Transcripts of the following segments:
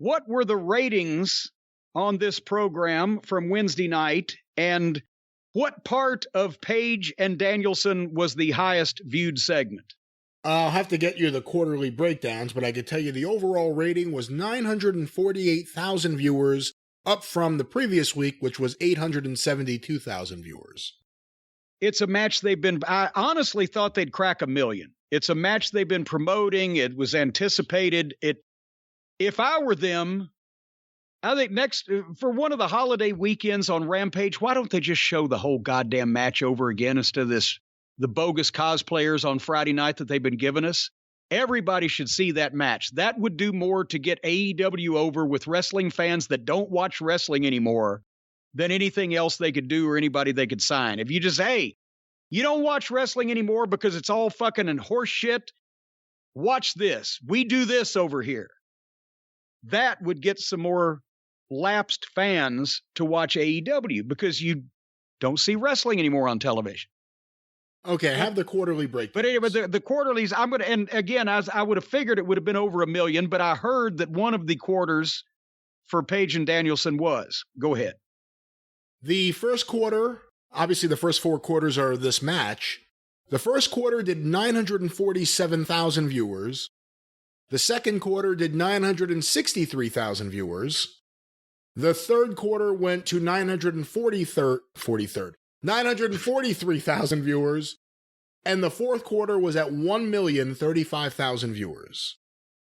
what were the ratings on this program from Wednesday night, and what part of Page and Danielson was the highest viewed segment? I'll have to get you the quarterly breakdowns, but I can tell you the overall rating was 948,000 viewers, up from the previous week, which was 872,000 viewers. It's a match I honestly thought they'd crack 1 million. It's a match they've been promoting. It was anticipated. If I were them, I think for one of the holiday weekends on Rampage, why don't they just show the whole goddamn match over again instead of the bogus cosplayers on Friday night that they've been giving us? Everybody should see that match. That would do more to get AEW over with wrestling fans that don't watch wrestling anymore than anything else they could do or anybody they could sign. If you just, hey, you don't watch wrestling anymore because it's all fucking and horse shit, watch this. We do this over here. That would get some more lapsed fans to watch AEW because you don't see wrestling anymore on television. Okay, have the quarterly break. But anyway, the quarterlies, and again, I would have figured it would have been over 1 million, but I heard that one of the quarters for Page and Danielson was. Go ahead. The first quarter, obviously the first 4 quarters are this match. The first quarter did 947,000 viewers. The second quarter did 963,000 viewers. The third quarter went to 943,000 viewers. And the fourth quarter was at 1,035,000 viewers.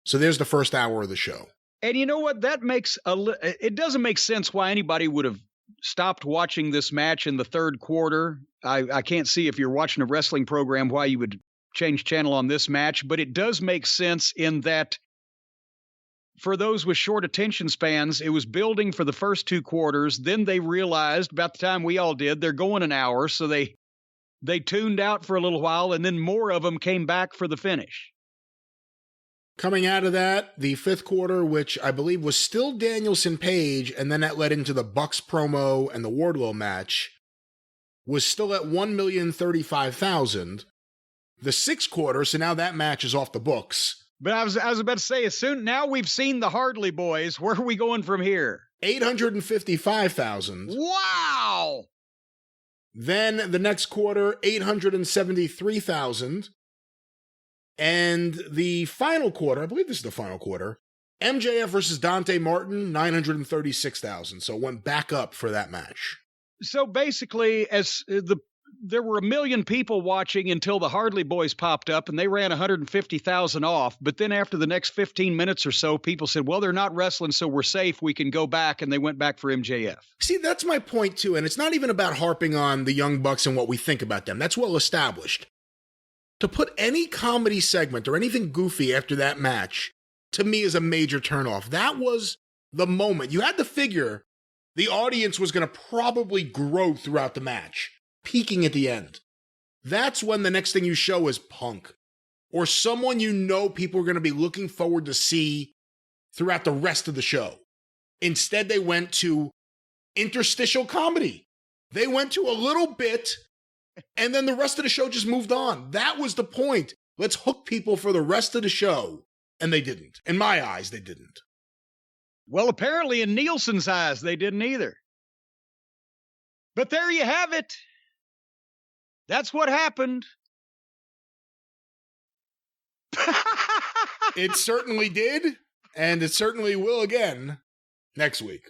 So there's the first hour of the show. And you know what? That makes it doesn't make sense why anybody would have stopped watching this match in the third quarter. I can't see if you're watching a wrestling program why you would change channel on this match, but it does make sense in that for those with short attention spans, it was building for the first 2 quarters. Then they realized about the time we all did, they're going an hour. So they tuned out for a little while, and then more of them came back for the finish. Coming out of that, the fifth quarter, which I believe was still Danielson Page, and then that led into the Bucks promo and the Wardlow match, was still at 1,035,000. The sixth quarter, so now that match is off the books. But I was about to say, now we've seen the Hardley Boys. Where are we going from here? 855,000. Wow! Then the next quarter, 873,000. And the final quarter, I believe this is the final quarter, MJF versus Dante Martin, 936,000. So it went back up for that match. So basically, there were 1 million people watching until the Hardley Boys popped up, and they ran 150,000 off. But then after the next 15 minutes or so, people said, well, they're not wrestling, so we're safe. We can go back. And they went back for MJF. See, that's my point, too. And it's not even about harping on the Young Bucks and what we think about them. That's well established. To put any comedy segment or anything goofy after that match, to me, is a major turnoff. That was the moment. You had to figure the audience was going to probably grow throughout the match, peaking at the end. That's when the next thing you show is Punk, or someone you know people are going to be looking forward to see throughout the rest of the show. Instead, they went to interstitial comedy. They went to a little bit, and then the rest of the show just moved on. That was the point. Let's hook people for the rest of the show. And they didn't. In my eyes, they didn't. Well, apparently in Nielsen's eyes, they didn't either. But there you have it. That's what happened. It certainly did, and it certainly will again next week.